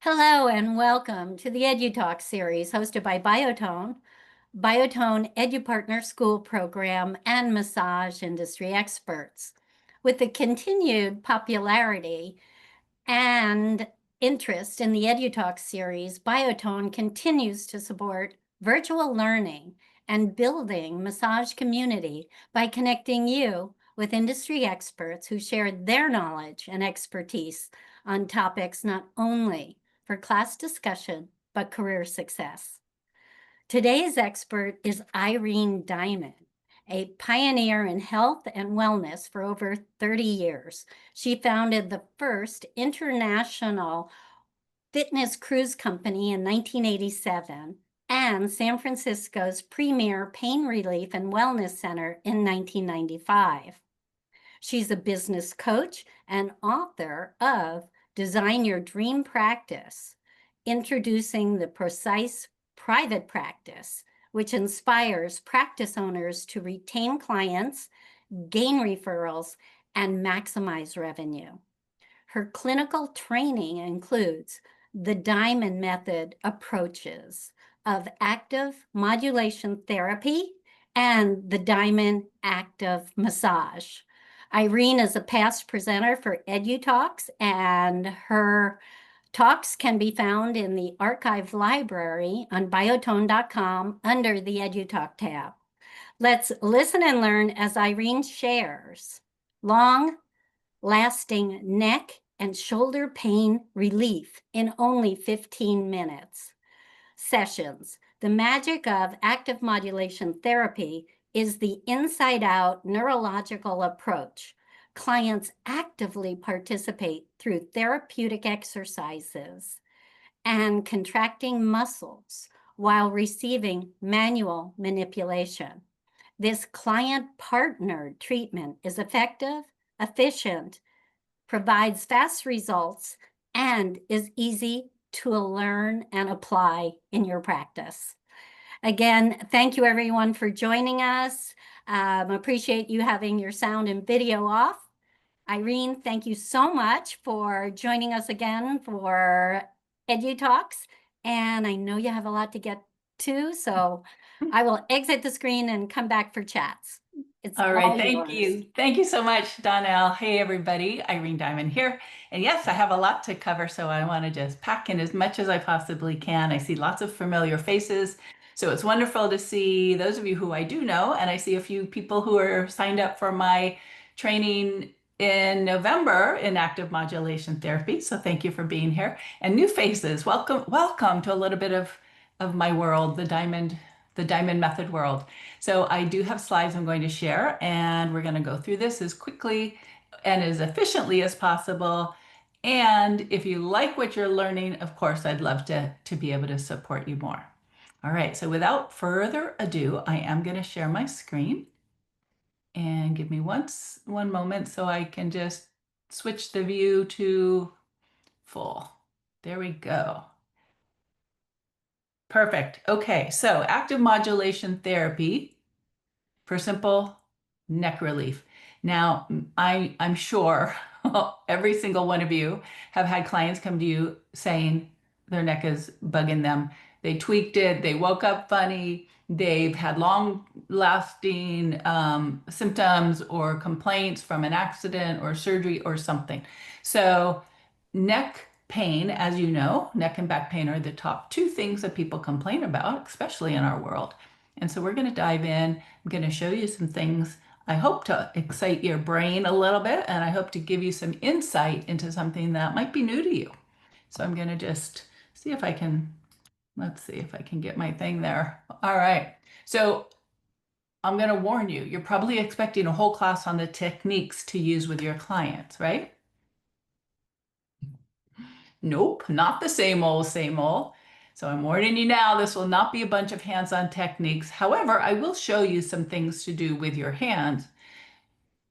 Hello and welcome to the EduTalk series hosted by Biotone EduPartner School Program and massage industry experts. With the continued popularity and interest in the EduTalk series, Biotone continues to support virtual learning and building massage community by connecting you with industry experts who share their knowledge and expertise on topics not only for class discussion, but career success. Today's expert is Irene Diamond, a pioneer in health and wellness for over 30 years. She founded the first international fitness cruise company in 1987 and San Francisco's premier pain relief and wellness center in 1995. She's a business coach and author of Design Your Dream Practice, introducing the precise private practice, which inspires practice owners to retain clients, gain referrals, and maximize revenue. Her clinical training includes the Diamond Method approaches of active modulation therapy and the Diamond active massage. Irene is a past presenter for EduTalks, and her talks can be found in the archive library on biotone.com under the EduTalk tab. Let's listen and learn as Irene shares long-lasting neck and shoulder pain relief in only 15 minutes. Sessions. The magic of active modulation therapy is the inside-out neurological approach. Clients actively participate through therapeutic exercises and contracting muscles while receiving manual manipulation. This client-partnered treatment is effective, efficient, provides fast results, and is easy to learn and apply in your practice. Again, thank you everyone for joining us. Appreciate you having your sound and video off. Irene, thank you so much for joining us again for EduTalks. And I know you have a lot to get to, so I will exit the screen and come back for chats. It's All right, all thank yours. you. Thank you so much, Donnell. Hey, everybody, Irene Diamond here. And yes, I have a lot to cover, so I want to just pack in as much as I possibly can. I see lots of familiar faces, so it's wonderful to see those of you who I do know, and I see a few people who are signed up for my training in November in active modulation therapy. So thank you for being here. And new faces, welcome to a little bit of my world, the Diamond Method world. So I do have slides I'm going to share, and we're going to go through this as quickly and as efficiently as possible. And if you like what you're learning, of course, I'd love to be able to support you more. All right, so without further ado, I am going to share my screen. And give me one moment so I can just switch the view to full. There we go. Perfect. Okay, so active modulation therapy for simple neck relief. Now, I'm sure every single one of you have had clients come to you saying their neck is bugging them. They tweaked it, they woke up funny, they've had long-lasting symptoms or complaints from an accident or surgery or something. So neck pain, as you know, neck and back pain are the top two things that people complain about, especially in our world. And so we're going to dive in. I'm going to show you some things. I hope to excite your brain a little bit, and I hope to give you some insight into something that might be new to you. So I'm going to just see if I can, let's see if I can get my thing there. All right. So I'm going to warn you, you're probably expecting a whole class on the techniques to use with your clients, right? Nope, not the same old, same old. So I'm warning you now, this will not be a bunch of hands-on techniques. However, I will show you some things to do with your hands.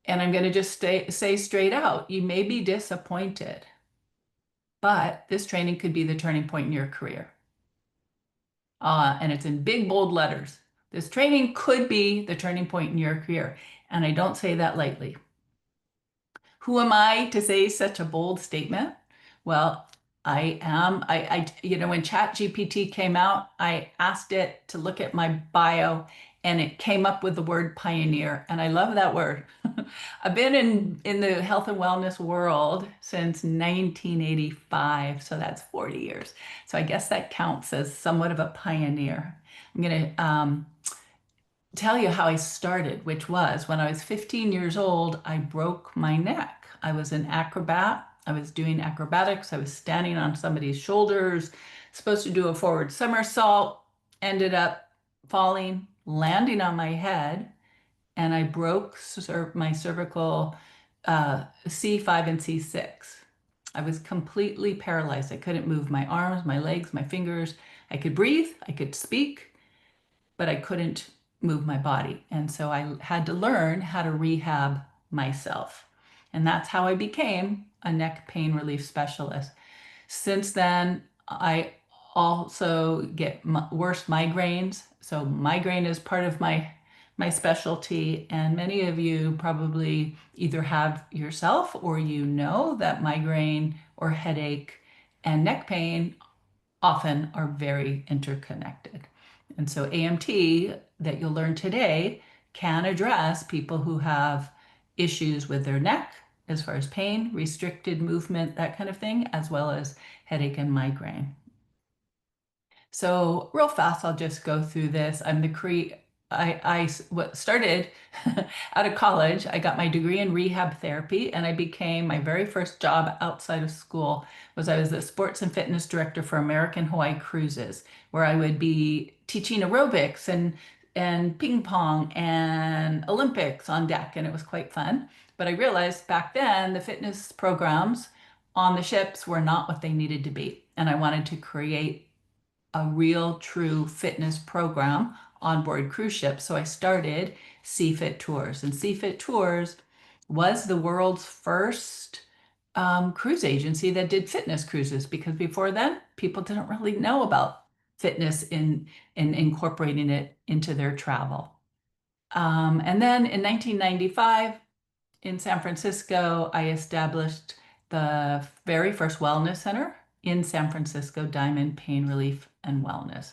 And I'm going to just say straight out, you may be disappointed, but this training could be the turning point in your career. And it's in big, bold letters. This training could be the turning point in your career. And I don't say that lightly. Who am I to say such a bold statement? Well, I am. When ChatGPT came out, I asked it to look at my bio and it came up with the word pioneer. And I love that word. I've been in the health and wellness world since 1985. So that's 40 years. So I guess that counts as somewhat of a pioneer. I'm going to tell you how I started, which was when I was 15 years old, I broke my neck. I was an acrobat. I was doing acrobatics. I was standing on somebody's shoulders, supposed to do a forward somersault, ended up falling, landing on my head, and I broke my cervical C5 and C6. I was completely paralyzed. I couldn't move my arms, my legs, my fingers. I could breathe, I could speak, but I couldn't move my body. And so I had to learn how to rehab myself. And that's how I became a neck pain relief specialist. Since then, I also get worse migraines. So migraine is part of my specialty, and many of you probably either have yourself or you know that migraine or headache and neck pain often are very interconnected. And so AMT that you'll learn today can address people who have issues with their neck as far as pain, restricted movement, that kind of thing, as well as headache and migraine. So real fast, I'll just go through this. Started out of college. I got my degree in rehab therapy, and I became my very first job outside of school was I was the sports and fitness director for American Hawaii Cruises, where I would be teaching aerobics and ping pong and Olympics on deck, and it was quite fun. But I realized back then the fitness programs on the ships were not what they needed to be, and I wanted to create a real true fitness program on board cruise ships. So I started CFIT Tours, and CFIT Tours was the world's first cruise agency that did fitness cruises, because before then, people didn't really know about fitness in incorporating it into their travel. And then in 1995, in San Francisco, I established the very first wellness center in San Francisco, Diamond Pain Relief and Wellness.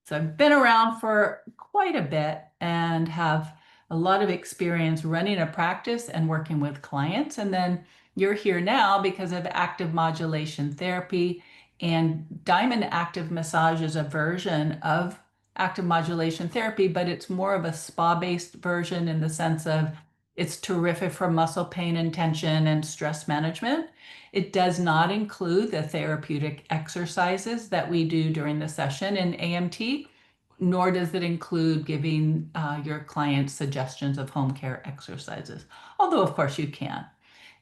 So I've been around for quite a bit and have a lot of experience running a practice and working with clients. And then you're here now because of active modulation therapy, and Diamond Active Massage is a version of active modulation therapy, but it's more of a spa-based version in the sense of it's terrific for muscle pain and tension and stress management. It does not include the therapeutic exercises that we do during the session in AMT, nor does it include giving your clients suggestions of home care exercises, although of course you can.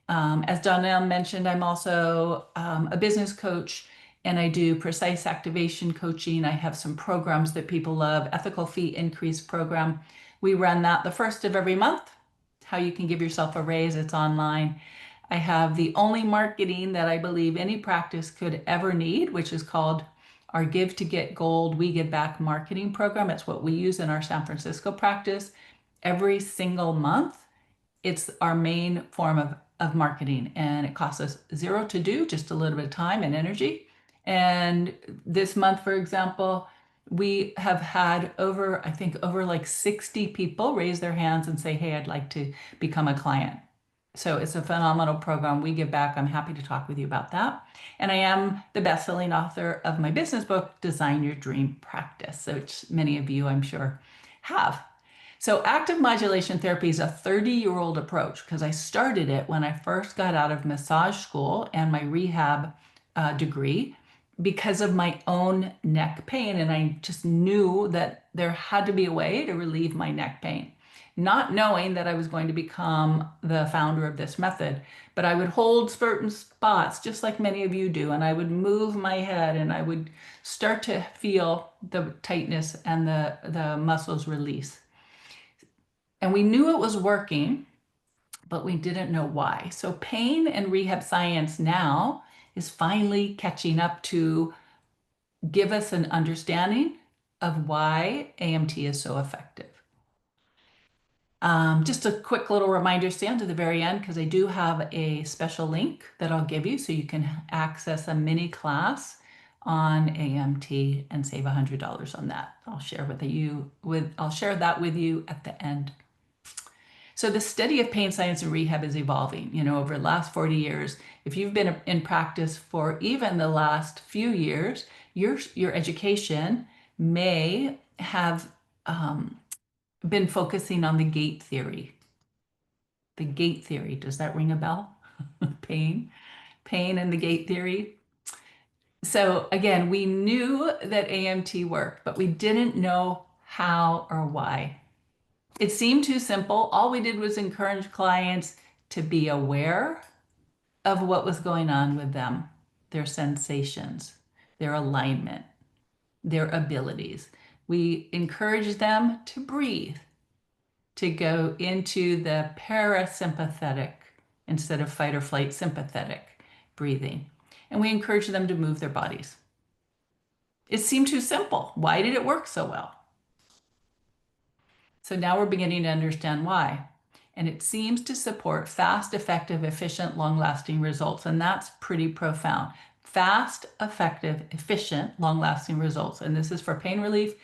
As Donnell mentioned, I'm also a business coach, and I do precise activation coaching. I have some programs that people love. Ethical Fee Increase program. We run that the first of every month. How you can give yourself a raise. It's online. I have the only marketing that I believe any practice could ever need, which is called our Give to Get Gold, We Give Back marketing program. It's what we use in our San Francisco practice every single month. It's our main form of marketing, and it costs us zero to do, just a little bit of time and energy. And this month, for example, we have had over, I think, over like 60 people raise their hands and say, hey, I'd like to become a client. So it's a phenomenal program. We give back. I'm happy to talk with you about that. And I am the best-selling author of my business book, Design Your Dream Practice, which many of you, I'm sure, have. So active modulation therapy is a 30-year-old approach because I started it when I first got out of massage school and my rehab degree because of my own neck pain. And I just knew that there had to be a way to relieve my neck pain, not knowing that I was going to become the founder of this method. But I would hold certain spots, just like many of you do, and I would move my head and I would start to feel the tightness and the muscles release. And we knew it was working, but we didn't know why. So pain and rehab science now is finally catching up to give us an understanding of why AMT is so effective. Just a quick little reminder, stay on to the very end because I do have a special link that I'll give you so you can access a mini class on AMT and save $100 on that. I'll share that with you at the end. So the study of pain science and rehab is evolving, over the last 40 years. If you've been in practice for even the last few years, your education may have been focusing on the gate theory. The gate theory, does that ring a bell? Pain and the gate theory. So again, we knew that AMT worked, but we didn't know how or why. It seemed too simple. All we did was encourage clients to be aware of what was going on with them, their sensations, their alignment, their abilities. We encouraged them to breathe, to go into the parasympathetic instead of fight or flight sympathetic breathing. And we encouraged them to move their bodies. It seemed too simple. Why did it work so well? So now we're beginning to understand why. And it seems to support fast, effective, efficient, long-lasting results. And that's pretty profound. Fast, effective, efficient, long-lasting results. And this is for pain relief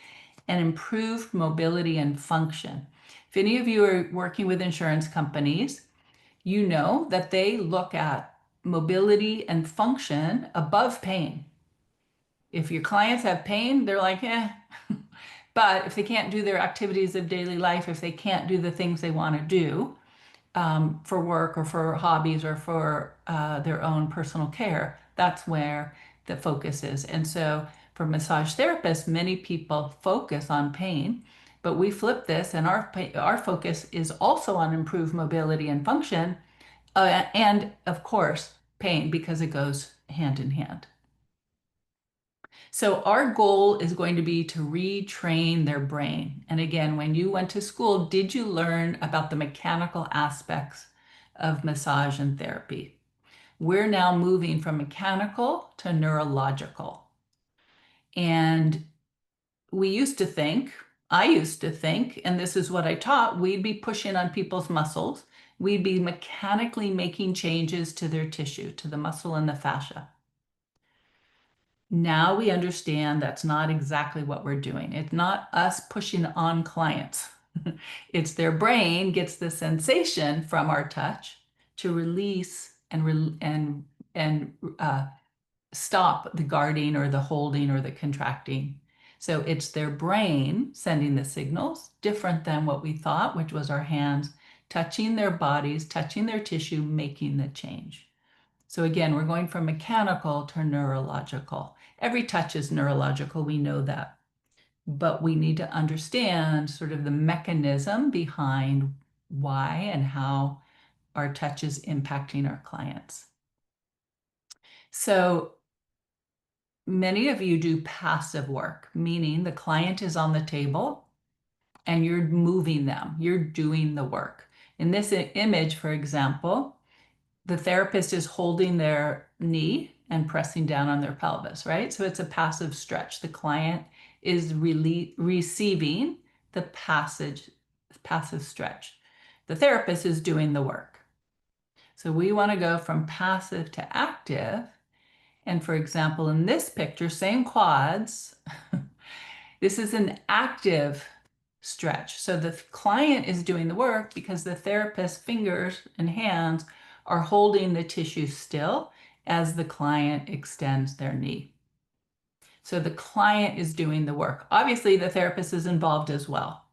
and improved mobility and function. If any of you are working with insurance companies, you know that they look at mobility and function above pain. If your clients have pain, they're like, eh. But if they can't do their activities of daily life, if they can't do the things they want to do for work or for hobbies or for their own personal care, that's where the focus is. And so for massage therapists, many people focus on pain, but we flip this and our focus is also on improved mobility and function, and of course, pain because it goes hand in hand. So our goal is going to be to retrain their brain. And again, when you went to school, did you learn about the mechanical aspects of massage and therapy? We're now moving from mechanical to neurological. And I used to think, and this is what I taught, we'd be pushing on people's muscles. We'd be mechanically making changes to their tissue, to the muscle and the fascia. Now we understand that's not exactly what we're doing. It's not us pushing on clients. It's their brain gets the sensation from our touch to release and stop the guarding or the holding or the contracting. So it's their brain sending the signals, different than what we thought, which was our hands touching their bodies, touching their tissue, making the change. So again, we're going from mechanical to neurological. Every touch is neurological, we know that. But we need to understand sort of the mechanism behind why and how our touch is impacting our clients. So many of you do passive work, meaning the client is on the table and you're moving them, you're doing the work. In this image, for example, the therapist is holding their knee and pressing down on their pelvis, right? So it's a passive stretch. The client is really receiving the passive stretch. The therapist is doing the work. So we want to go from passive to active. And for example, in this picture, same quads, this is an active stretch. So the client is doing the work because the therapist's fingers and hands are holding the tissue still as the client extends their knee. So the client is doing the work. Obviously, the therapist is involved as well.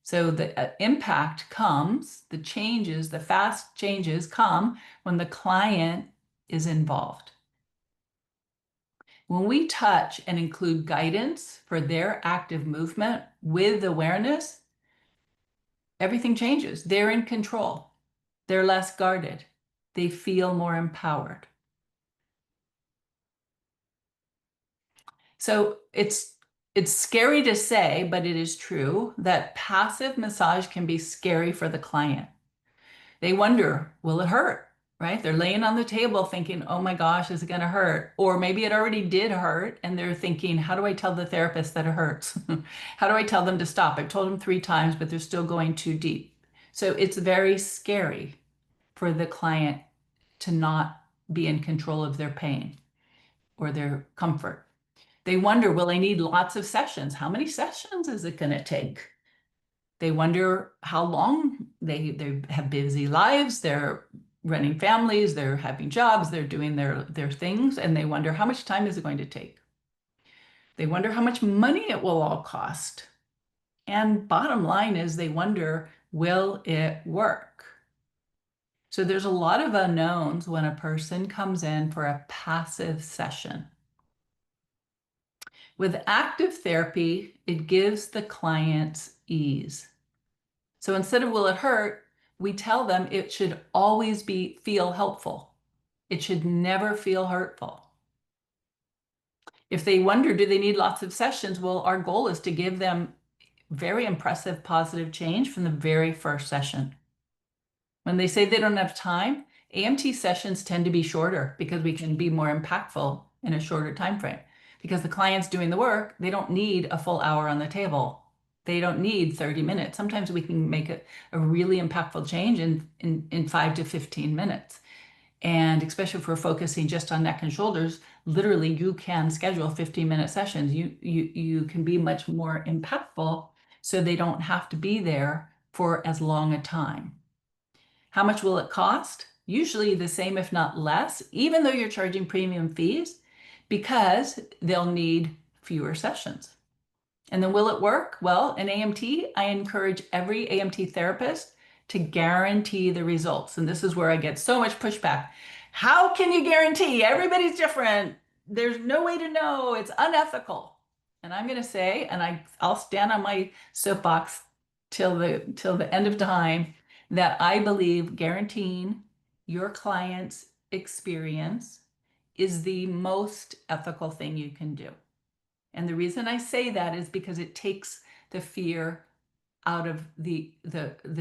So the impact comes, the changes, the fast changes come when the client is involved. When we touch and include guidance for their active movement with awareness, everything changes. They're in control. They're less guarded. They feel more empowered. So it's scary to say, but it is true that passive massage can be scary for the client. They wonder, will it hurt? right? They're laying on the table thinking, oh my gosh, is it going to hurt? Or maybe it already did hurt. And they're thinking, how do I tell the therapist that it hurts? How do I tell them to stop? I've told them 3 times, but they're still going too deep. So it's very scary for the client to not be in control of their pain or their comfort. They wonder, will I need lots of sessions? How many sessions is it going to take? They wonder how long they have busy lives, they're running families, they're having jobs, they're doing their things, and they wonder how much time is it going to take? They wonder how much money it will all cost. And bottom line is they wonder, will it work? So there's a lot of unknowns when a person comes in for a passive session. With active therapy, it gives the clients ease. So instead of will it hurt, we tell them it should always feel helpful. It should never feel hurtful. If they wonder, do they need lots of sessions? Well, our goal is to give them very impressive positive change from the very first session. When they say they don't have time, AMT sessions tend to be shorter because we can be more impactful in a shorter time frame. Because the client's doing the work, they don't need a full hour on the table. They don't need 30 minutes. Sometimes we can make a really impactful change in 5 to 15 minutes. And especially if we're focusing just on neck and shoulders, literally you can schedule 15-minute sessions. You can be much more impactful so they don't have to be there for as long a time. How much will it cost? Usually the same, if not less, even though you're charging premium fees, because they'll need fewer sessions. And then will it work? Well, in AMT, I encourage every AMT therapist to guarantee the results. And this is where I get so much pushback. How can you guarantee? Everybody's different. There's no way to know. It's unethical. And I'm going to say, and I'll stand on my soapbox till the end of time, that I believe guaranteeing your client's experience is the most ethical thing you can do. And the reason I say that is because it takes the fear out of the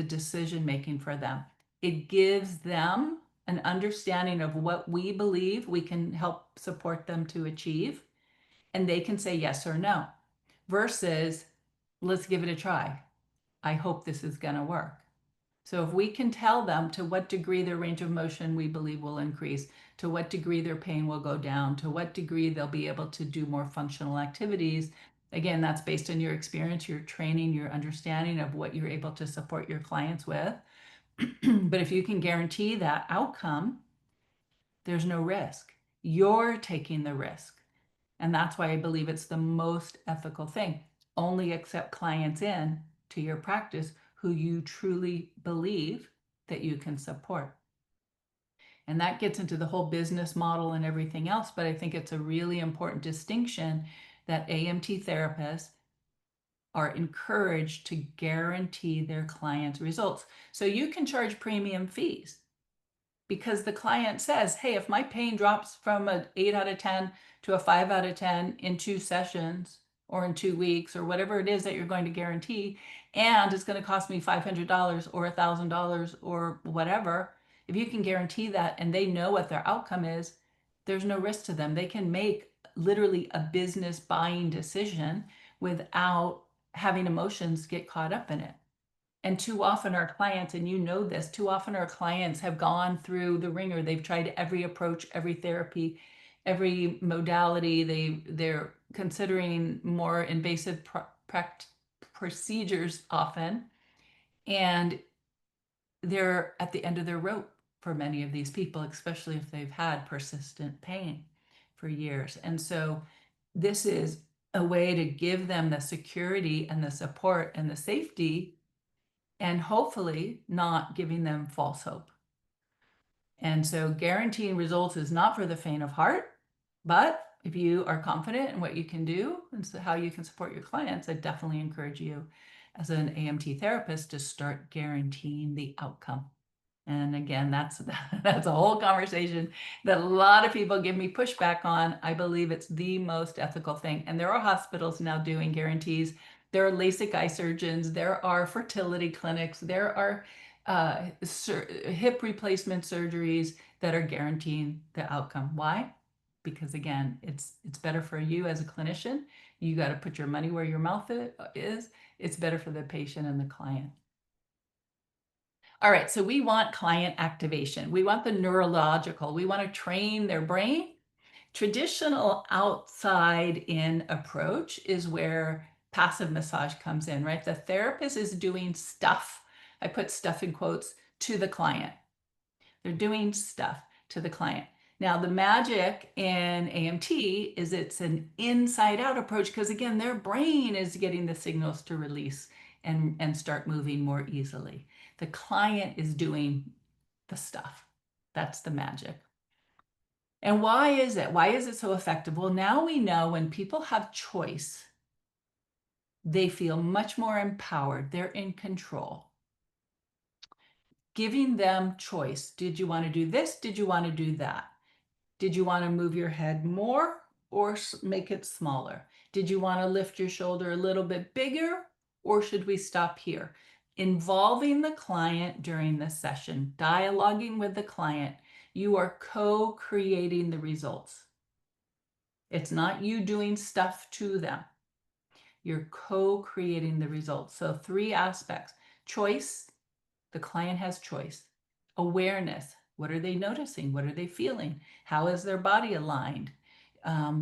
decision making for them. It gives them an understanding of what we believe we can help support them to achieve, and they can say yes or no, versus let's give it a try. I hope this is going to work. So if we can tell them to what degree their range of motion we believe will increase, to what degree their pain will go down, to what degree they'll be able to do more functional activities, again, that's based on your experience, your training, your understanding of what you're able to support your clients with. But if you can guarantee that outcome, there's no risk. You're taking the risk. And that's why I believe it's the most ethical thing. Only accept clients in to your practice who you truly believe that you can support. And that gets into the whole business model and everything else. But I think it's a really important distinction that AMT therapists are encouraged to guarantee their clients' results. So you can charge premium fees because the client says, hey, if my pain drops from an 8 out of 10 to a 5 out of 10 in 2 sessions or in 2 weeks or whatever it is that you're going to guarantee, and it's going to cost me $500 or $1,000 or whatever, if you can guarantee that and they know what their outcome is, there's no risk to them. They can make literally a business buying decision without having emotions get caught up in it. And too often our clients, and you know this, too often our clients have gone through the ringer. They've tried every approach, every therapy, every modality. They're considering more invasive procedures often. And they're at the end of their rope for many of these people, especially if they've had persistent pain for years. And so this is a way to give them the security and the support and the safety, and hopefully not giving them false hope. And so guaranteeing results is not for the faint of heart, but if you are confident in what you can do and so how you can support your clients, I definitely encourage you as an AMT therapist to start guaranteeing the outcome. And again, that's a whole conversation that a lot of people give me pushback on. I believe it's the most ethical thing. And there are hospitals now doing guarantees. There are LASIK eye surgeons. There are fertility clinics. There are hip replacement surgeries. that are guaranteeing the outcome. Why? Because again, it's better for you as a clinician. You got to put your money where your mouth is. It's better for the patient and the client. All right, so we want client activation. We want the neurological. We want to train their brain. Traditional outside in approach is where passive massage comes in, right? The therapist is doing stuff. I put stuff in quotes to the client. They're doing stuff to the client. Now, the magic in AMT is it's an inside out approach because, again, their brain is getting the signals to release and start moving more easily. The client is doing the stuff. That's the magic. And why is it? Why is it so effective? Well, now we know when people have choice, they feel much more empowered. They're in control. Giving them choice. Did you want to do this? Did you want to do that? Did you want to move your head more or make it smaller? Did you want to lift your shoulder a little bit bigger or should we stop here? Involving the client during the session, dialoguing with the client, you are co-creating the results. It's not you doing stuff to them. You're co-creating the results. So 3 aspects. Choice, the client has choice. Awareness, what are they noticing? What are they feeling? How is their body aligned?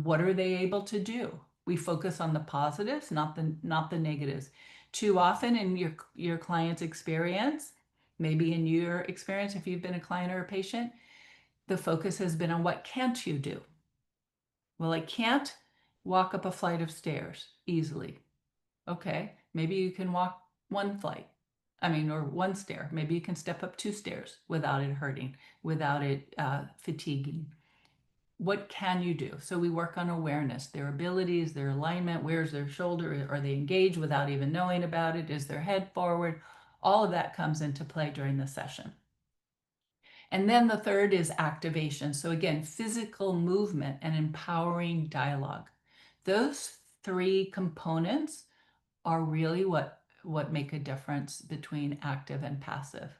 What are they able to do? We focus on the positives, not the negatives. Too often in your client's experience, maybe in your experience, if you've been a client or a patient, the focus has been on what can't you do? Well, I can't walk up a flight of stairs easily. Okay, maybe you can walk one flight. Or one stair. Maybe you can step up 2 stairs without it hurting, without it fatiguing. What can you do? So we work on awareness, their abilities, their alignment. Where's their shoulder? Are they engaged without even knowing about it? Is their head forward? All of that comes into play during the session. And then the third is activation. So again, physical movement and empowering dialogue. Those 3 components are really what make a difference between active and passive.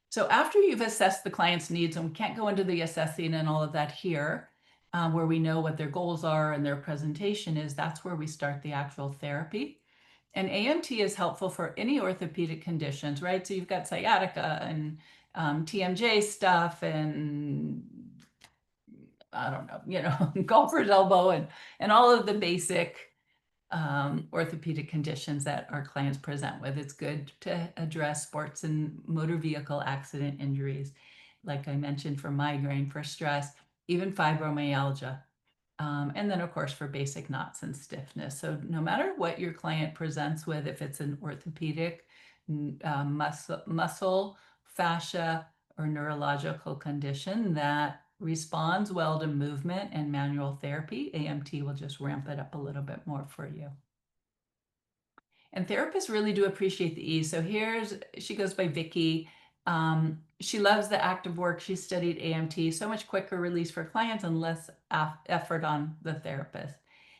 So after you've assessed the client's needs, and we can't go into the assessing and all of that here, where we know what their goals are and their presentation is, that's where we start the actual therapy. And AMT is helpful for any orthopedic conditions, right? So you've got sciatica and TMJ stuff and I don't know, golfer's elbow and all of the basic orthopedic conditions that our clients present with. It's good to address sports and motor vehicle accident injuries, like I mentioned, for migraine, for stress, even fibromyalgia. And then, of course, for basic knots and stiffness. So no matter what your client presents with, if it's an orthopedic, muscle, fascia, or neurological condition that responds well to movement and manual therapy, AMT will just ramp it up a little bit more for you. And therapists really do appreciate the ease. So she goes by Vicky. She loves the active work. She studied AMT, so much quicker release for clients and less effort on the therapist.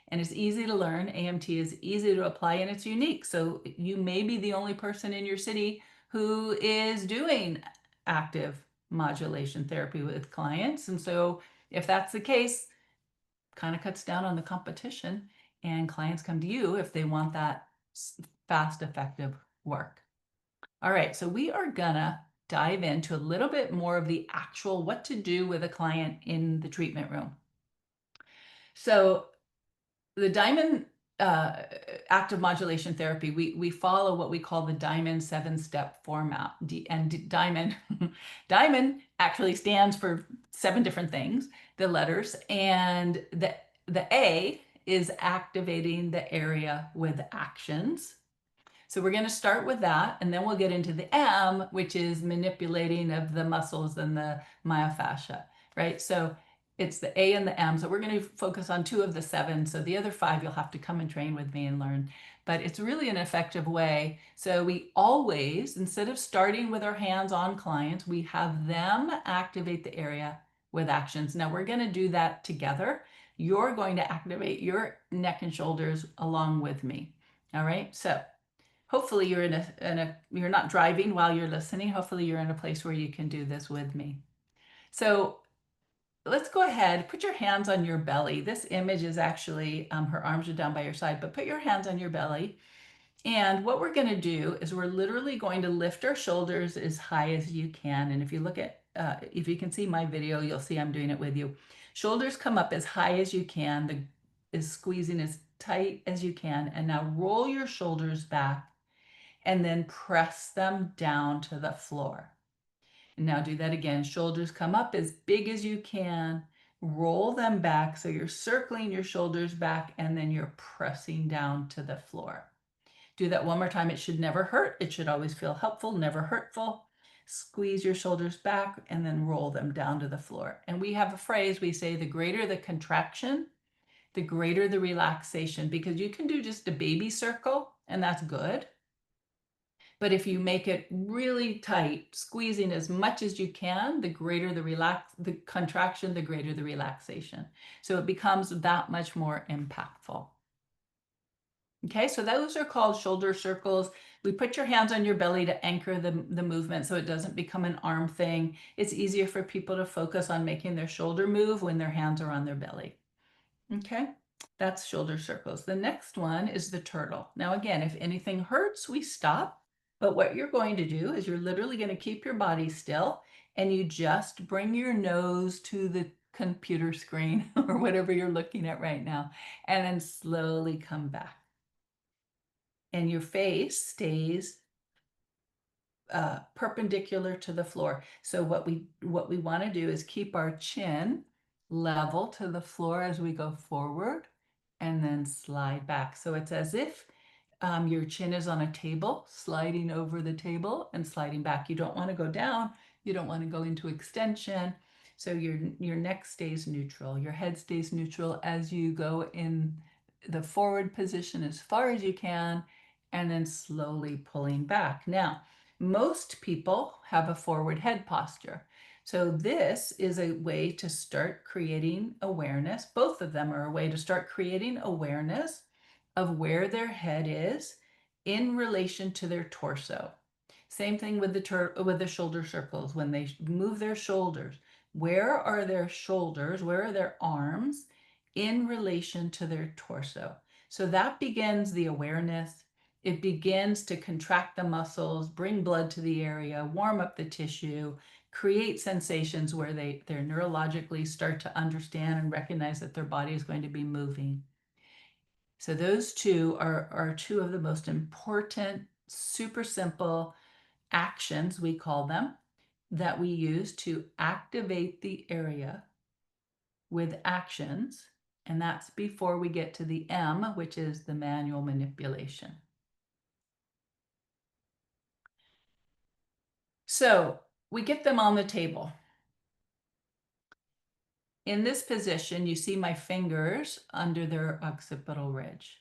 And it's easy to learn. AMT is easy to apply and it's unique. So you may be the only person in your city who is doing active modulation therapy with clients. And so if that's the case, kind of cuts down on the competition and clients come to you if they want that fast, effective work. All right, so we are gonna dive into a little bit more of the actual what to do with a client in the treatment room. So the Diamond active modulation therapy, we follow what we call the Diamond 7-step format. Diamond, Diamond actually stands for 7 different things, the letters, and the A is activating the area with actions. So we're going to start with that, and then we'll get into the M, which is manipulating of the muscles and the myofascia, right? So it's the A and the M. So we're going to focus on 2 of the 7. So the other 5, you'll have to come and train with me and learn. But it's really an effective way. So we always, instead of starting with our hands on clients, we have them activate the area with actions. Now we're going to do that together. You're going to activate your neck and shoulders along with me. All right. So hopefully you're not driving while you're listening. Hopefully you're in a place where you can do this with me. So let's go ahead, put your hands on your belly. This image is actually, her arms are down by your side, but put your hands on your belly. And what we're going to do is we're literally going to lift our shoulders as high as you can. And if you look at, if you can see my video, you'll see I'm doing it with you. Shoulders come up as high as you can, is squeezing as tight as you can. And now roll your shoulders back and then press them down to the floor. And now do that again. Shoulders come up as big as you can. Roll them back. So you're circling your shoulders back and then you're pressing down to the floor. Do that one more time. It should never hurt. It should always feel helpful, never hurtful. Squeeze your shoulders back and then roll them down to the floor. And we have a phrase, we say the greater the contraction, the greater the relaxation, because you can do just a baby circle and that's good. But if you make it really tight, squeezing as much as you can, the greater the contraction, the greater the relaxation. So it becomes that much more impactful. Okay, so those are called shoulder circles. We put your hands on your belly to anchor the movement so it doesn't become an arm thing. It's easier for people to focus on making their shoulder move when their hands are on their belly. Okay, that's shoulder circles. The next one is the turtle. Now again, if anything hurts, we stop. But what you're going to do is you're literally going to keep your body still and you just bring your nose to the computer screen or whatever you're looking at right now, and then slowly come back. And your face stays perpendicular to the floor. So what we want to do is keep our chin level to the floor as we go forward and then slide back. So it's as if your chin is on a table, sliding over the table and sliding back. You don't want to go down. You don't want to go into extension. So your neck stays neutral. Your head stays neutral as you go in the forward position as far as you can, and then slowly pulling back. Now, most people have a forward head posture. So this is a way to start creating awareness. Both of them are a way to start creating awareness of where their head is in relation to their torso. Same thing with the shoulder circles. When they move their shoulders, where are their shoulders? Where are their arms in relation to their torso? So that begins the awareness. It begins to contract the muscles, bring blood to the area, warm up the tissue, create sensations where they're neurologically start to understand and recognize that their body is going to be moving. So those two are two of the most important, super simple actions, we call them, that we use to activate the area with actions. And that's before we get to the M, which is the manual manipulation. So we get them on the table. In this position, you see my fingers under their occipital ridge.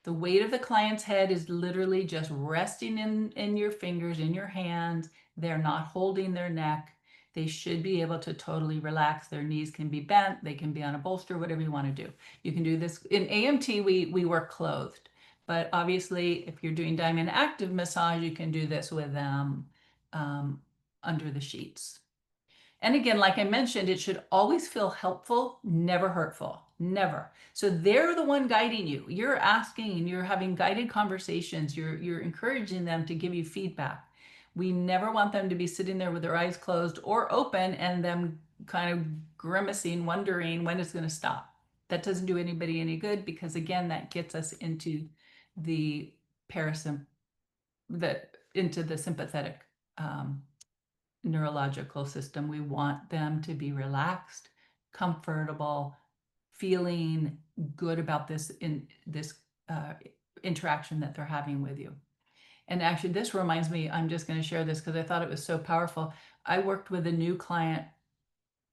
The weight of the client's head is literally just resting in your fingers, in your hands. They're not holding their neck. They should be able to totally relax. Their knees can be bent. They can be on a bolster, whatever you want to do. You can do this. In AMT, we work clothed. But obviously, if you're doing Diamond Active Massage, you can do this with them under the sheets. And again, like I mentioned, it should always feel helpful, never hurtful, never. So they're the one guiding you. You're asking and you're having guided conversations. You're encouraging them to give you feedback. We never want them to be sitting there with their eyes closed or open and them kind of grimacing, wondering when it's going to stop. That doesn't do anybody any good because again, that gets us into the into the sympathetic neurological system. We want them to be relaxed, comfortable, feeling good about this interaction that they're having with you. And actually, this reminds me, I'm just going to share this because I thought it was so powerful. I worked with a new client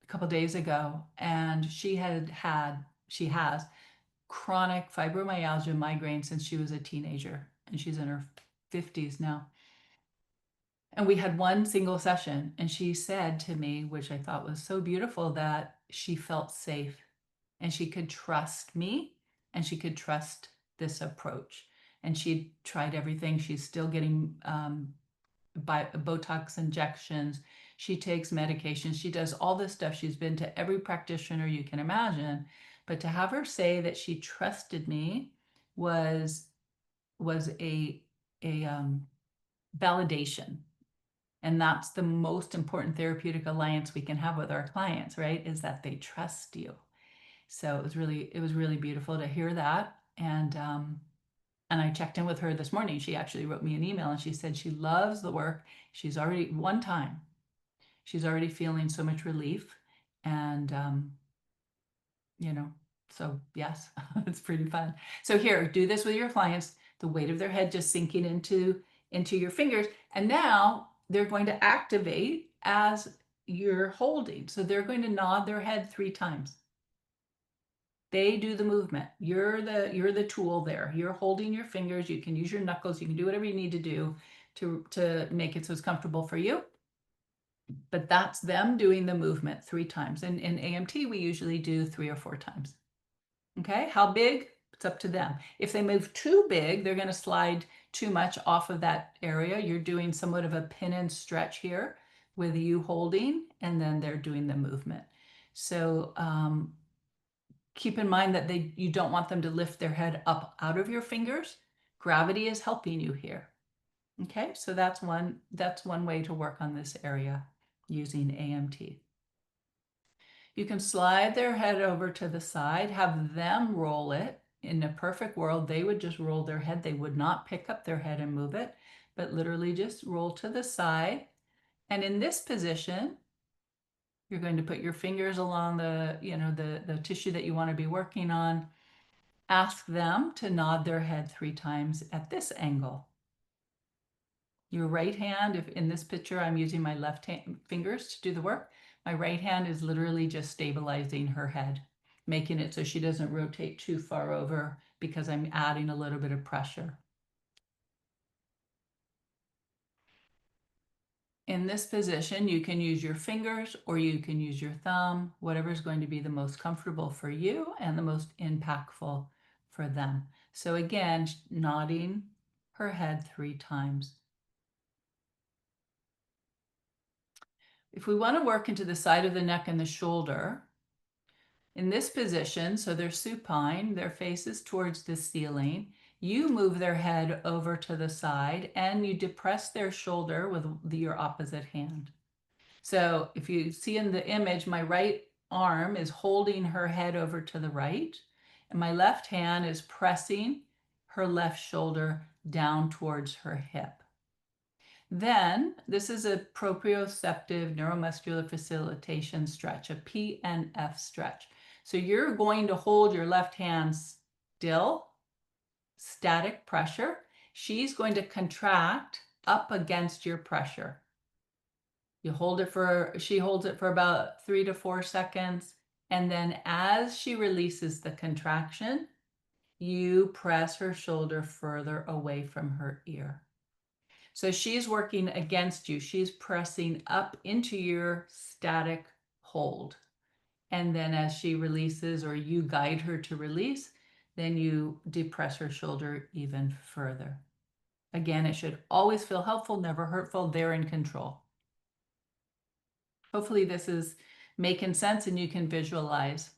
a couple days ago, and she has chronic fibromyalgia migraine since she was a teenager, and she's in her 50s now. And we had one single session, and she said to me, which I thought was so beautiful, that she felt safe and she could trust me and she could trust this approach. and she tried everything. She's still getting Botox injections. She takes medications. She does all this stuff. She's been to every practitioner you can imagine. But to have her say that she trusted me was a validation. And that's the most important therapeutic alliance we can have with our clients, right? Is that they trust you. So it was really beautiful to hear that. And I checked in with her this morning. She actually wrote me an email and she said she loves the work. She's already she's already feeling so much relief. And so yes, it's pretty fun. So here, do this with your clients, the weight of their head just sinking into your fingers. And now they're going to activate as you're holding. So they're going to nod their head 3 times. They do the movement. You're the tool there. You're holding your fingers. You can use your knuckles. You can do whatever you need to do to make it so it's comfortable for you. But that's them doing the movement 3 times. And in AMT, we usually do 3 or 4 times. Okay, how big? It's up to them. If they move too big, they're going to slide too much off of that area. You're doing somewhat of a pin and stretch here with you holding, and then they're doing the movement. So keep in mind that you don't want them to lift their head up out of your fingers. Gravity is helping you here. Okay, so that's one way to work on this area using AMT. You can slide their head over to the side, have them roll it. In a perfect world, they would just roll their head. They would not pick up their head and move it, but literally just roll to the side. And in this position, you're going to put your fingers along the tissue that you want to be working on. Ask them to nod their head 3 times at this angle. Your right hand, if in this picture I'm using my left hand fingers to do the work, my right hand is literally just stabilizing her head, making it so she doesn't rotate too far over because I'm adding a little bit of pressure. In this position, you can use your fingers or you can use your thumb, whatever is going to be the most comfortable for you and the most impactful for them. So again, nodding her head 3 times. If we want to work into the side of the neck and the shoulder, in this position, so they're supine, their face is towards the ceiling, you move their head over to the side and you depress their shoulder with your opposite hand. So if you see in the image, my right arm is holding her head over to the right, and my left hand is pressing her left shoulder down towards her hip. Then this is a proprioceptive neuromuscular facilitation stretch, a PNF stretch. So you're going to hold your left hand still, static pressure. She's going to contract up against your pressure. She holds it for about 3 to 4 seconds. And then as she releases the contraction, you press her shoulder further away from her ear. So she's working against you. She's pressing up into your static hold. And then as she releases or you guide her to release, then you depress her shoulder even further. Again, it should always feel helpful, never hurtful. They're in control. Hopefully this is making sense and you can visualize.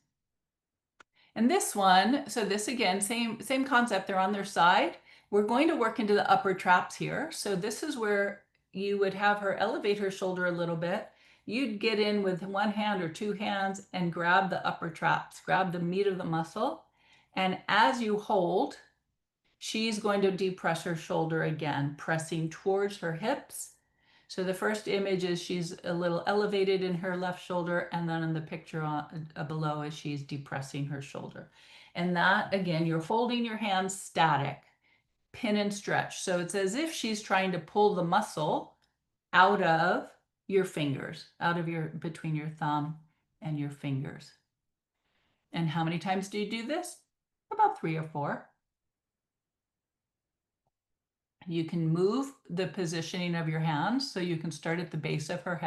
And this one, so this again, same concept, they're on their side. We're going to work into the upper traps here. So this is where you would have her elevate her shoulder a little bit. You'd get in with 1 hand or 2 hands and grab the upper traps, grab the meat of the muscle. And as you hold, she's going to depress her shoulder again, pressing towards her hips. So the first image is she's a little elevated in her left shoulder, and then in the picture below is she's depressing her shoulder. And that, again, you're holding your hands static, pin and stretch. So it's as if she's trying to pull the muscle out of your fingers, between your thumb and your fingers. And how many times do you do this? About 3 or 4. You can move the positioning of your hands. So you can start at the base of her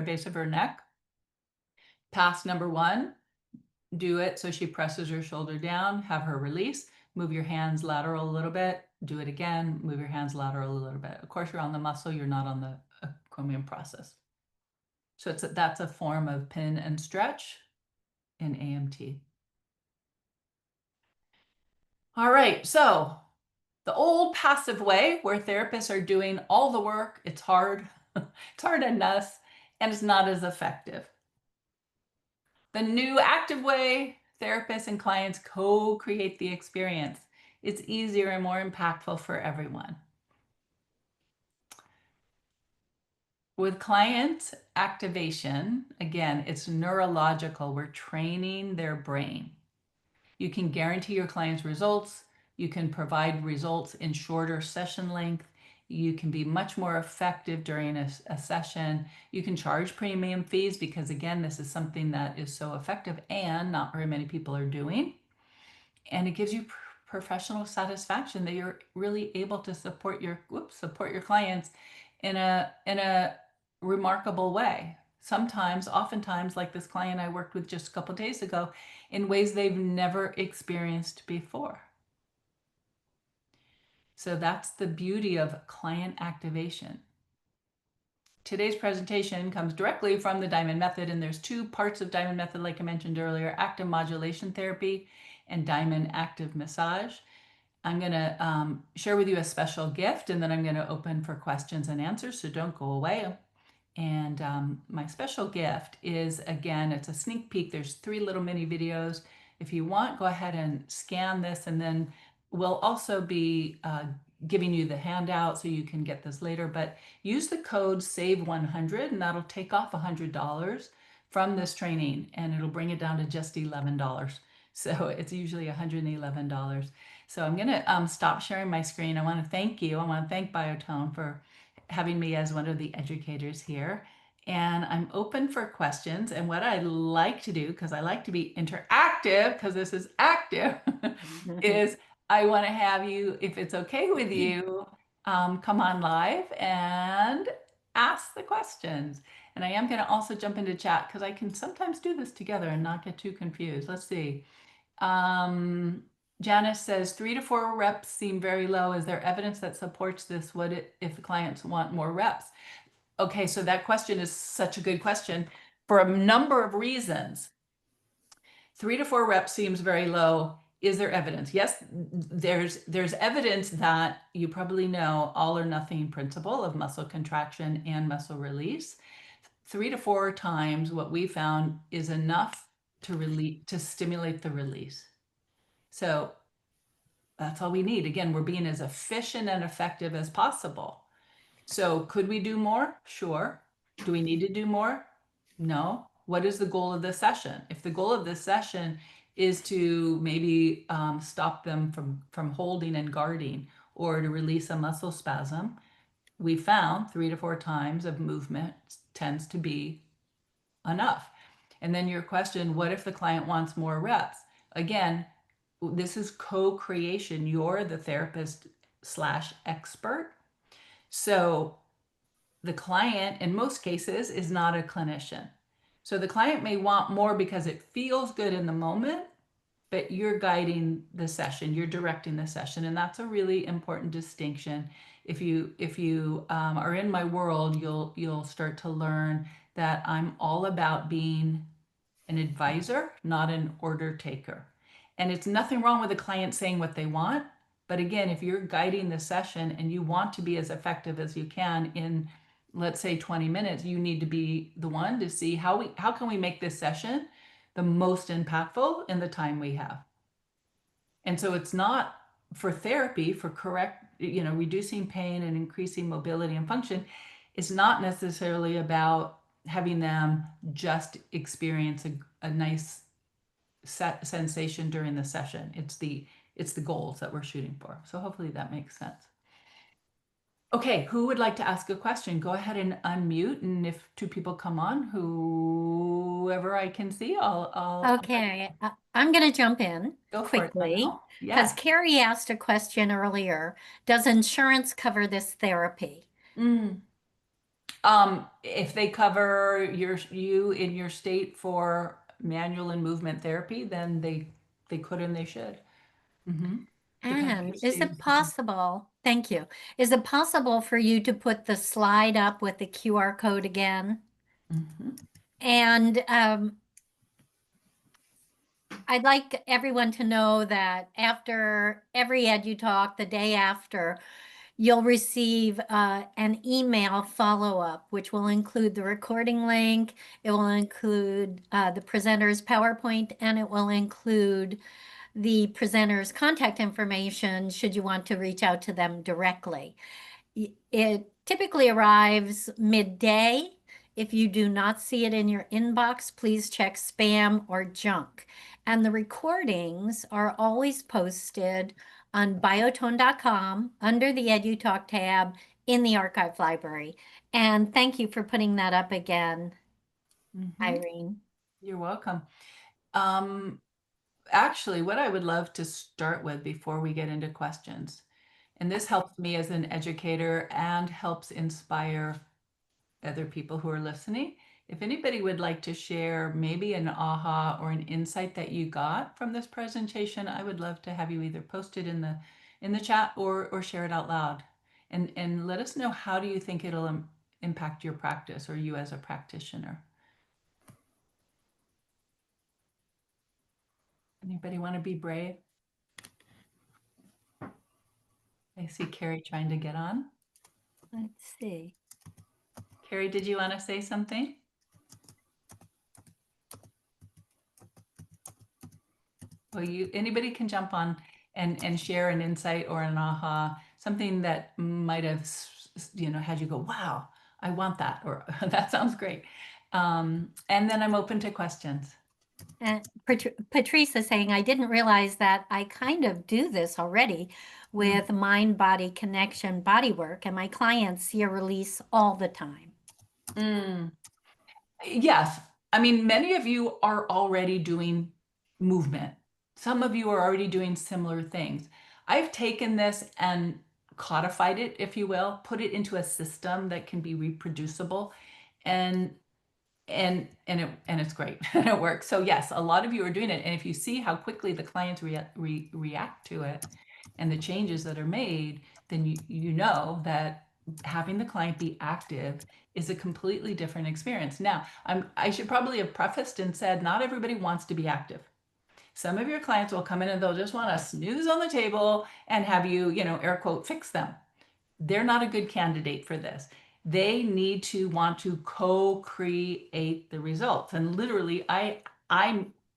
base of her neck. Pass number 1, do it so she presses her shoulder down, have her release. Move your hands lateral a little bit. Do it again. Move your hands lateral a little bit. Of course, you're on the muscle. You're not on the acromion process. So that's a form of pin and stretch in AMT. All right, so the old passive way where therapists are doing all the work, it's hard, it's hard enough, and it's not as effective. The new active way, therapists and clients co-create the experience. It's easier and more impactful for everyone. With client activation, again, it's neurological. We're training their brain. You can guarantee your clients results. You can provide results in shorter session length. You can be much more effective during a session. You can charge premium fees because, again, this is something that is so effective and not very many people are doing. And it gives you professional satisfaction that you're really able to support your clients in a remarkable way. Sometimes, oftentimes, like this client I worked with just a couple days ago, in ways they've never experienced before. So that's the beauty of client activation. Today's presentation comes directly from the Diamond Method, and there's two parts of Diamond Method, like I mentioned earlier, Active Modulation Therapy and Diamond Active Massage. I'm going to share with you a special gift, and then I'm going to open for questions and answers, so don't go away. And my special gift is, again, it's a sneak peek. There's 3 little mini videos. If you want, go ahead and scan this, and then we'll also be giving you the handout so you can get this later. But use the code SAVE100, and that'll take off $100 from this training, and it'll bring it down to just $11. So it's usually $111. So I'm going to stop sharing my screen. I want to thank you. I want to thank Biotone for having me as one of the educators here. And I'm open for questions. And what I like to do, because I like to be interactive, because this is active, is I want to have you, if it's okay with you, come on live and ask the questions. And I am going to also jump into chat because I can sometimes do this together and not get too confused. Let's see. Janice says 3 to 4 reps seem very low. Is there evidence that supports this? What if the clients want more reps? Okay, so that question is such a good question for a number of reasons. 3 to 4 reps seems very low. Is there evidence? Yes, there's evidence that you probably know all or nothing principle of muscle contraction and muscle release. 3 to 4 times what we found is enough to stimulate the release. So that's all we need. Again, we're being as efficient and effective as possible. So could we do more? Sure. Do we need to do more? No. What is the goal of this session? If the goal of this session is to maybe stop them from holding and guarding or to release a muscle spasm, we found 3 to 4 times of movement tends to be enough. And then your question, what if the client wants more reps? Again, this is co-creation. You're the therapist/expert. So the client, in most cases, is not a clinician. So the client may want more because it feels good in the moment, but you're guiding the session, you're directing the session, and that's a really important distinction. If you are in my world, you'll start to learn that I'm all about being an advisor, not an order taker. And it's nothing wrong with a client saying what they want. But again, if you're guiding the session and you want to be as effective as you can in, let's say, 20 minutes, you need to be the one to see how can we make this session the most impactful in the time we have. And so it's not for therapy, for reducing pain and increasing mobility and function. It's not necessarily about having them just experience a nice sensation during the session. It's the goals that we're shooting for. So hopefully that makes sense. Okay, who would like to ask a question? Go ahead and unmute, and if 2 people come on, whoever I can see, I'll Okay, I'm going to jump in go for it, quickly Danielle. because Yeah. Carrie asked a question earlier. Does insurance cover this therapy? If they cover you in your state for manual and movement therapy, then they could and they should. depending And which is stage. it possible, thank you, is it possible for you to put the slide up with the QR code again? Mhm. And I'd like everyone to know that after every EduTalk, the day after, you'll receive an email follow-up, which will include the recording link, it will include the presenter's PowerPoint, and it will include the presenter's contact information should you want to reach out to them directly. It typically arrives midday. If you do not see it in your inbox, please check spam or junk. And the recordings are always posted on biotone.com under the EduTalk tab in the archive library. And thank you for putting that up again, Mhm. Irene. You're welcome. Um, Actually, what I would love to start with before we get into questions, and this helps me as an educator and helps inspire other people who are listening. If anybody would like to share maybe an aha or an insight that you got from this presentation, I would love to have you either post it in the chat or share it out loud. And let us know, how do you think it'll impact your practice or you as a practitioner? Anybody want to be brave? I see Carrie trying to get on. Let's see. Carrie, did you want to say something? Well, anybody can jump on and share an insight or an aha, something that might have, had you go, wow, I want that, or that sounds great. And then I'm open to questions. And Patrice is saying, I didn't realize that I kind of do this already Mm. with mind-body connection body work, and my clients see a release all the time. Mm. Yes. I mean, many of you are already doing movement. Some of you are already doing similar things. I've taken this and codified it, if you will, put it into a system that can be reproducible, and it's great and it works. So yes, a lot of you are doing it, and if you see how quickly the clients react to it and the changes that are made, then you know that having the client be active is a completely different experience. Now, I should probably have prefaced and said not everybody wants to be active. Some of your clients will come in and they'll just want to snooze on the table and have you, air quote, fix them. They're not a good candidate for this. They need to want to co-create the results. And literally, I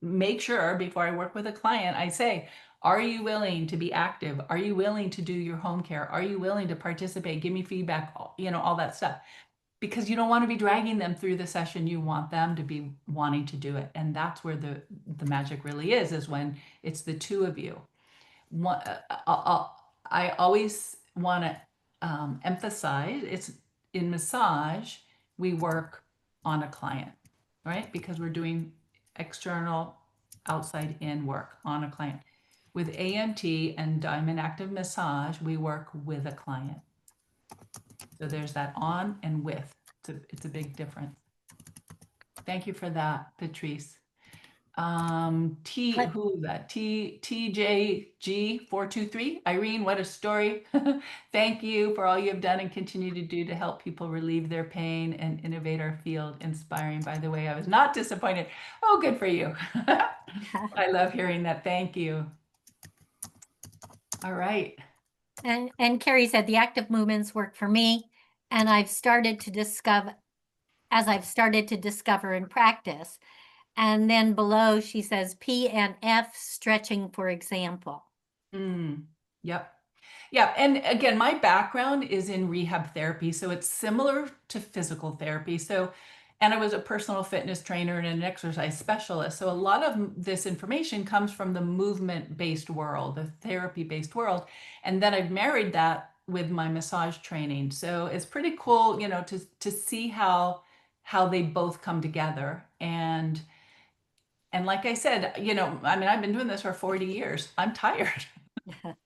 make sure before I work with a client, I say, are you willing to be active? Are you willing to do your home care? Are you willing to participate? Give me feedback, all that stuff. Because you don't want to be dragging them through the session. You want them to be wanting to do it. And that's where the magic really is when it's the two of you. One, I always want to emphasize, it's in massage, we work on a client, right? Because we're doing external, outside in work on a client. With AMT and Diamond Active Massage, we work with a client. So there's that on and with. It's a big difference. Thank you for that, Patrice. Who is that? TJG 423. Irene, what a story. Thank you for all you have done and continue to do to help people relieve their pain and innovate our field. Inspiring, by the way. I was not disappointed. Oh, good for you. I love hearing that. Thank you. All right. And Carrie said the active movements work for me, and I've started to discover in practice. And then below she says P and F stretching, for example. Yep. Yeah, and again, my background is in rehab therapy, so it's similar to physical therapy. And I was a personal fitness trainer and an exercise specialist. So a lot of this information comes from the movement-based world, the therapy-based world. And then I've married that with my massage training. So it's pretty cool, to see how they both come together. And like I said, I mean, I've been doing this for 40 years. I'm tired.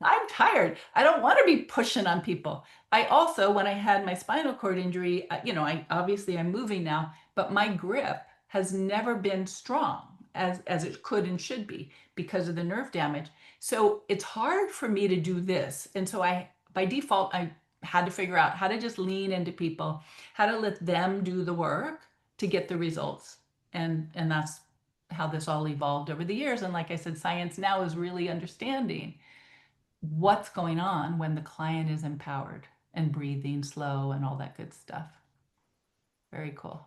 I'm tired. I don't want to be pushing on people. I also, when I had my spinal cord injury, I obviously I'm moving now, but my grip has never been strong. as it could and should be because of the nerve damage. So it's hard for me to do this. And so I, by default, I had to figure out how to just lean into people, how to let them do the work to get the results. And that's how this all evolved over the years. And like I said, science now is really understanding what's going on when the client is empowered and breathing slow and all that good stuff. Very cool.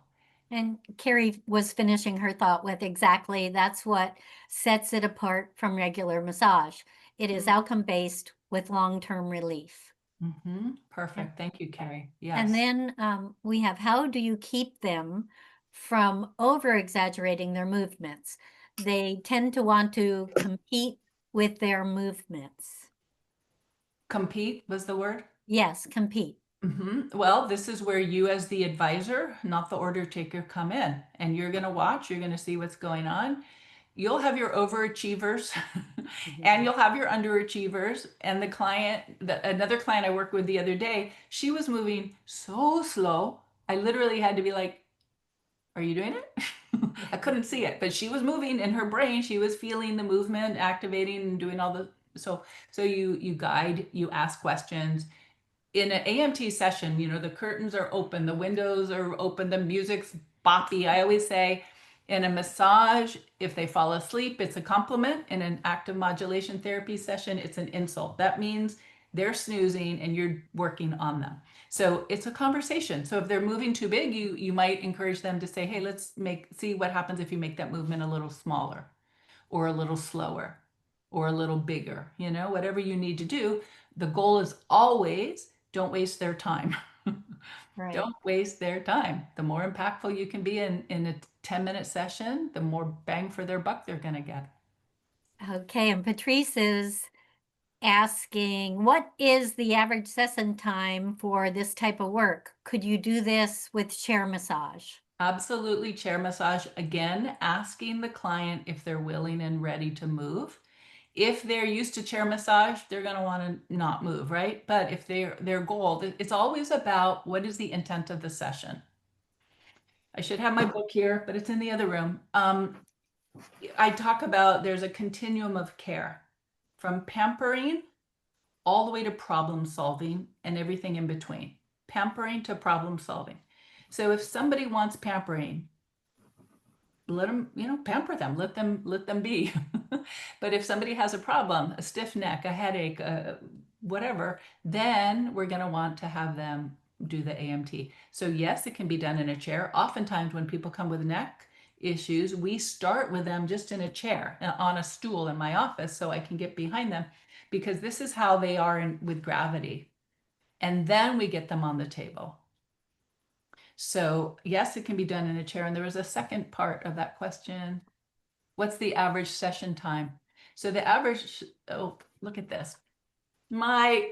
And Carrie was finishing her thought with exactly that's what sets it apart from regular massage. It is outcome-based with long-term relief. Perfect. Thank you, Carrie. And Yes. then we have how do you keep them from over-exaggerating their movements? They tend to want to compete with their movements. Compete was the word. Yes, compete. Well, this is where you, as the advisor, not the order taker, come in, and you're going to watch, you're going to see what's going on. You'll have your overachievers and you'll have your underachievers. And another client I worked with the other day, she was moving so slow. I literally had to be like, are you doing it? I couldn't see it, but she was moving in her brain. She was feeling the movement, activating and doing all the, so you guide, you ask questions. In an AMT session, the curtains are open, the windows are open, the music's boppy. I always say in a massage, if they fall asleep, it's a compliment. In an active modulation therapy session, it's an insult. That means they're snoozing and you're working on them. So it's a conversation. So if they're moving too big, you might encourage them to say, hey, let's see what happens if you make that movement a little smaller or a little slower or a little bigger, whatever you need to do. The goal is always don't waste their time. Right. Don't waste their time. The more impactful you can be in a 10-minute session, the more bang for their buck they're going to get. Okay, and Patrice is asking, what is the average session time for this type of work? Could you do this with chair massage? Absolutely, chair massage. Again, asking the client if they're willing and ready to move. If they're used to chair massage, they're going to want to not move, right? But if their goal, it's always about what is the intent of the session. I should have my book here, but it's in the other room. I talk about there's a continuum of care from pampering all the way to problem solving and everything in between. Pampering to problem solving. So if somebody wants pampering, let them, pamper them, let them be. But if somebody has a problem, a stiff neck, a headache, whatever, then we're going to want to have them do the AMT. So yes, it can be done in a chair. Oftentimes when people come with neck issues, we start with them just in a chair, on a stool in my office, so I can get behind them, because this is how they are with gravity. And then we get them on the table. So yes, it can be done in a chair. And there was a second part of that question. What's the average session time? So the average, oh, look at this. My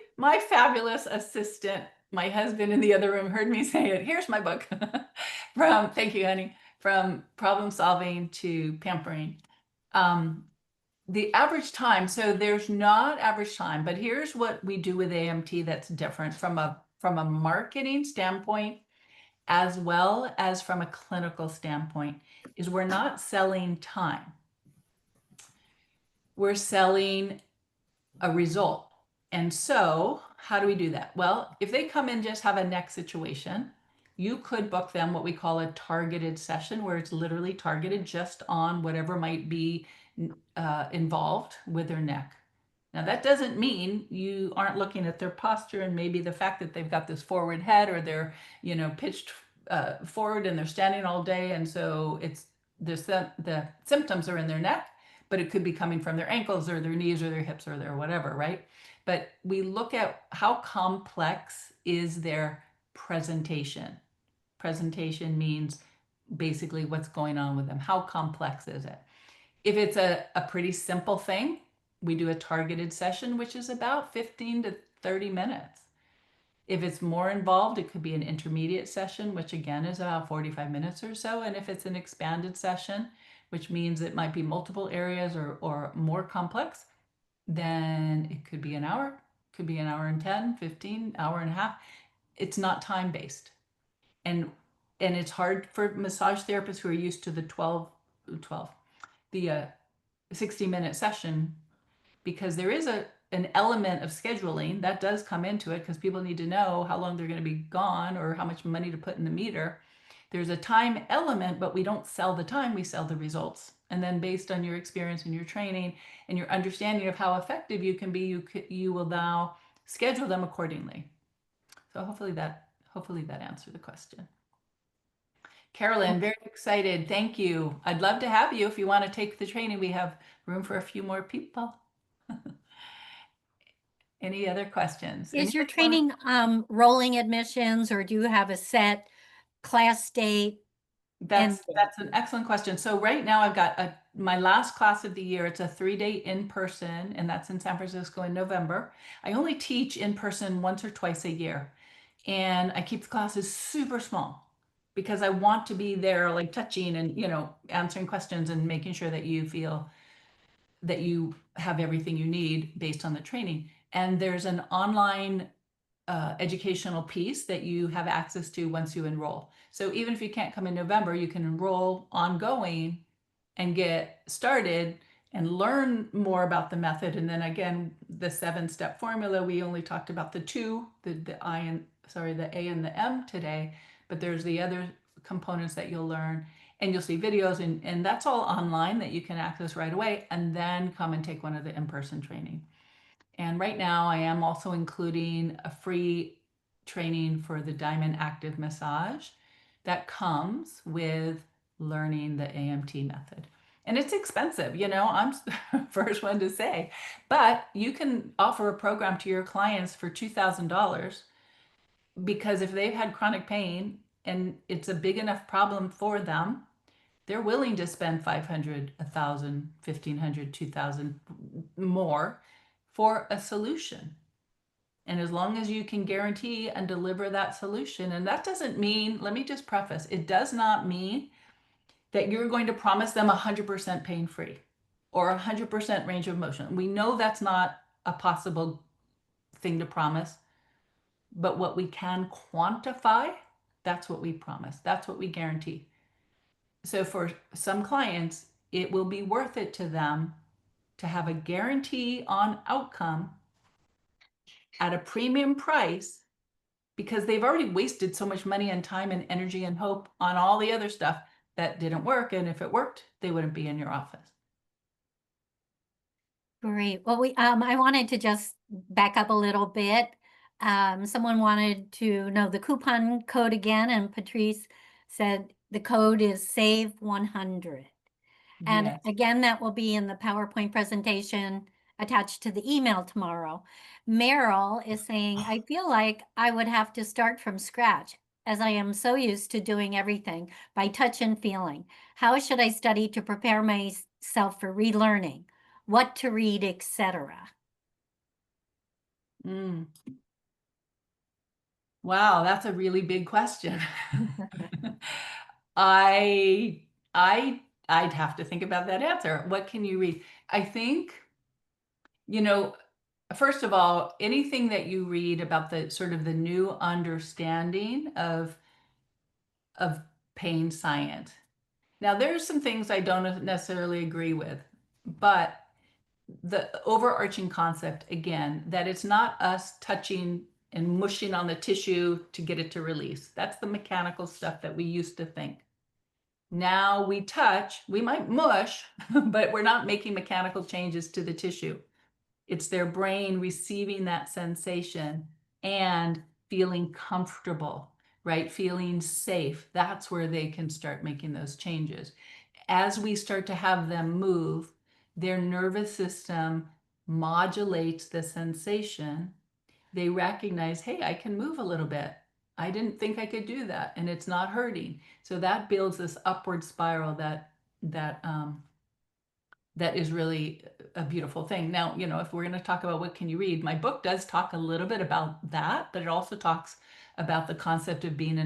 fabulous assistant, my husband in the other room, heard me say it. Here's my book. Thank you, honey, from problem solving to pampering. The average time, so there's not average time, but here's what we do with AMT that's different from a marketing standpoint, as well as from a clinical standpoint, is we're not selling time. We're selling a result. And so how do we do that? Well, if they come in just have a neck situation, you could book them what we call a targeted session, where it's literally targeted just on whatever might be involved with their neck. Now, that doesn't mean you aren't looking at their posture and maybe the fact that they've got this forward head, or they're, pitched forward and they're standing all day. And so the symptoms are in their neck, but it could be coming from their ankles or their knees or their hips or their whatever, right? But we look at how complex is their presentation. Presentation means basically what's going on with them. How complex is it? If it's a pretty simple thing, we do a targeted session, which is about 15 to 30 minutes. If it's more involved, it could be an intermediate session, which again is about 45 minutes or so. And if it's an expanded session, which means it might be multiple areas or more complex, then it could be an hour, could be an hour and 10, 15, hour and a half. It's not time-based. And it's hard for massage therapists who are used to the the 60-minute session, because there is an element of scheduling that does come into it, because people need to know how long they're going to be gone or how much money to put in the meter. There's a time element, but we don't sell the time, we sell the results. And then based on your experience and your training and your understanding of how effective you can be, you will now schedule them accordingly. So hopefully that answered the question. Carolyn, very excited. Thank you. I'd love to have you if you want to take the training. We have room for a few more people. Any other questions? Is your training rolling admissions, or do you have a set class date? That's an excellent question. So right now I've got my last class of the year. It's a 3-day in person, and that's in San Francisco in November. I only teach in person once or twice a year, and I keep the classes super small because I want to be there, like touching and, answering questions and making sure that you feel that you have everything you need based on the training. And there's an online educational piece that you have access to once you enroll. So even if you can't come in November, you can enroll ongoing and get started and learn more about the method. And then again, the 7-step formula, we only talked about the two, the A and the M today, but there's the other components that you'll learn, and you'll see videos, and that's all online that you can access right away, and then come and take one of the in-person training. And right now I am also including a free training for the Diamond Active Massage that comes with learning the AMT method. And it's expensive, I'm first one to say, but you can offer a program to your clients for $2,000, because if they've had chronic pain and it's a big enough problem for them, they're willing to spend 500, 1,000, 1,500, 2,000 more for a solution. And as long as you can guarantee and deliver that solution, and that doesn't mean, let me just preface, it does not mean that you're going to promise them 100% pain free or 100% range of motion. We know that's not a possible thing to promise, but what we can quantify, that's what we promise, that's what we guarantee. So for some clients, it will be worth it to them to have a guarantee on outcome at a premium price, because they've already wasted so much money and time and energy and hope on all the other stuff that didn't work. And if it worked, they wouldn't be in your office. Great. Well, I wanted to just back up a little bit. Someone wanted to know the coupon code again, and Patrice said the code is SAVE100. And Yes. again, that will be in the PowerPoint presentation attached to the email tomorrow. Meryl is saying, I feel like I would have to start from scratch, as I am so used to doing everything by touch and feeling. How should I study to prepare myself for relearning? What to read, etc.? Mm. Wow, that's a really big question. I I I'd have to think about that answer. What can you read? I think, you know, first of all, anything that you read about the sort of the new understanding of pain science. Now, there's some things I don't necessarily agree with, but the overarching concept, again, that it's not us touching and mushing on the tissue to get it to release. That's the mechanical stuff that we used to think. Now we touch, we might mush, but we're not making mechanical changes to the tissue. It's their brain receiving that sensation and feeling comfortable, right? Feeling safe. That's where they can start making those changes. As we start to have them move, their nervous system modulates the sensation. They recognize, hey, I can move a little bit. I didn't think I could do that, and it's not hurting. So that builds this upward spiral that is really a beautiful thing. Now, if we're going to talk about what can you read, my book does talk a little bit about that, but it also talks about the concept of being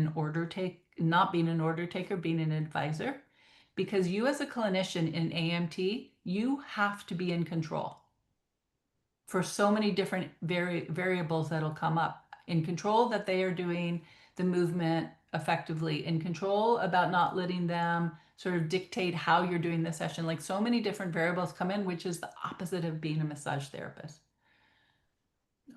not being an order taker, being an advisor, because you as a clinician in AMT, you have to be in control for so many different variables that'll come up. In control that they are doing the movement effectively in control, about not letting them sort of dictate how you're doing the session. Like so many different variables come in, which is the opposite of being a massage therapist,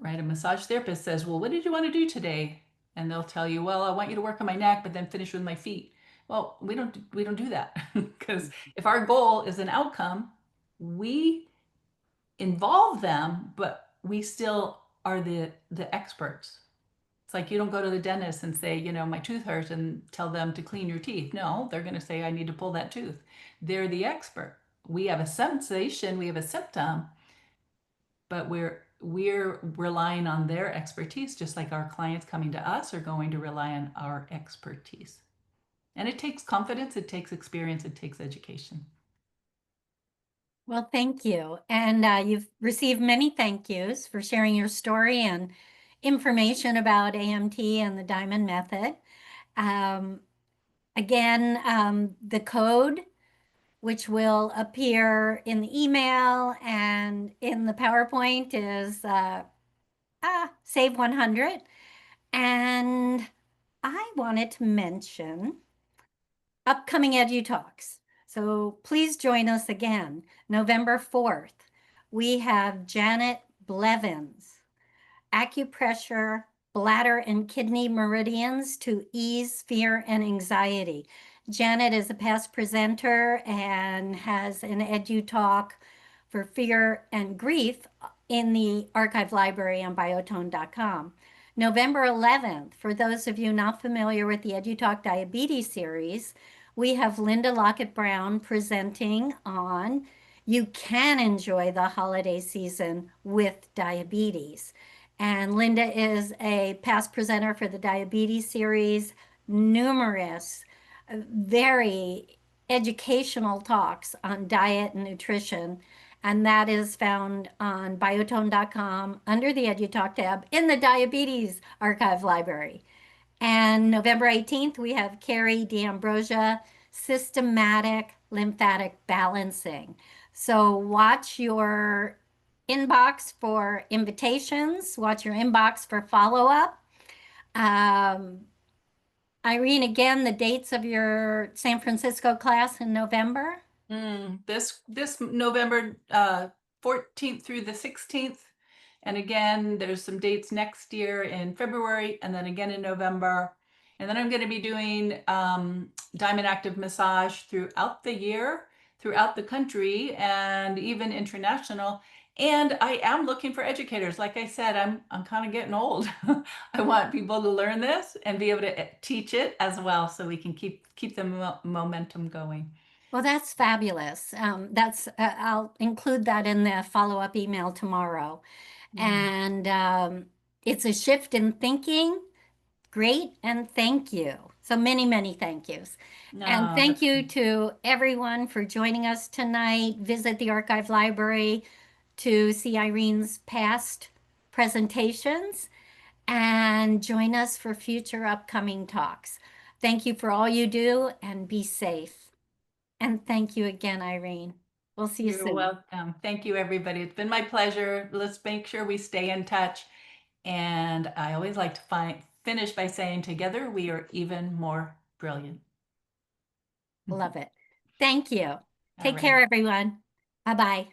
right? A massage therapist says, well, what did you want to do today? And they'll tell you, well, I want you to work on my neck, but then finish with my feet. Well, we don't do that because if our goal is an outcome, we involve them, but we still are the experts. It's like you don't go to the dentist and say, my tooth hurts and tell them to clean your teeth. No, they're going to say, I need to pull that tooth. They're the expert. We have a sensation, we have a symptom, but we're relying on their expertise, just like our clients coming to us are going to rely on our expertise. And it takes confidence, it takes experience, it takes education. Well, thank you. And you've received many thank yous for sharing your story and information about AMT and the Diamond Method. Um, again, the code, which will appear in the email and in the PowerPoint, is Save 100. And I wanted to mention upcoming EduTalks. So please join us again, November 4th. We have Janet Blevins, acupressure, bladder and kidney meridians to ease fear and anxiety. Janet is a past presenter and has an EduTalk for fear and grief in the archive library on biotone.com. November 11th, for those of you not familiar with the EduTalk Diabetes series, we have Linda Lockett Brown presenting on You Can Enjoy the Holiday Season with Diabetes. And Linda is a past presenter for the diabetes series, numerous very educational talks on diet and nutrition. And that is found on biotone.com under the EduTalk tab in the Diabetes Archive Library. And November 18th, we have Carrie D'Ambrosia, Systematic Lymphatic Balancing. So watch your inbox for invitations, watch your inbox for follow-up. Irene, again, the dates of your San Francisco class in November? This November 14th through the 16th. And again, there's some dates next year in February and then again in November. And then I'm going to be doing Diamond Active Massage throughout the year, throughout the country, and even international. And I am looking for educators. Like I said, I'm kind of getting old. I want people to learn this and be able to teach it as well, so we can keep the momentum going. Well, that's fabulous. I'll include that in the follow-up email tomorrow. And it's a shift in thinking. Great, and thank you. So many, many thank yous. And No, thank you to everyone for joining us tonight. Visit the archive library to see Irene's past presentations and join us for future upcoming talks. Thank you for all you do and be safe. And thank you again, Irene. We'll see you you're soon. welcome. Thank you, everybody. It's been my pleasure. Let's make sure we stay in touch. And I always like to finish by saying, together we are even more brilliant. Love it. Thank you. All Take care, right. everyone. Bye-bye.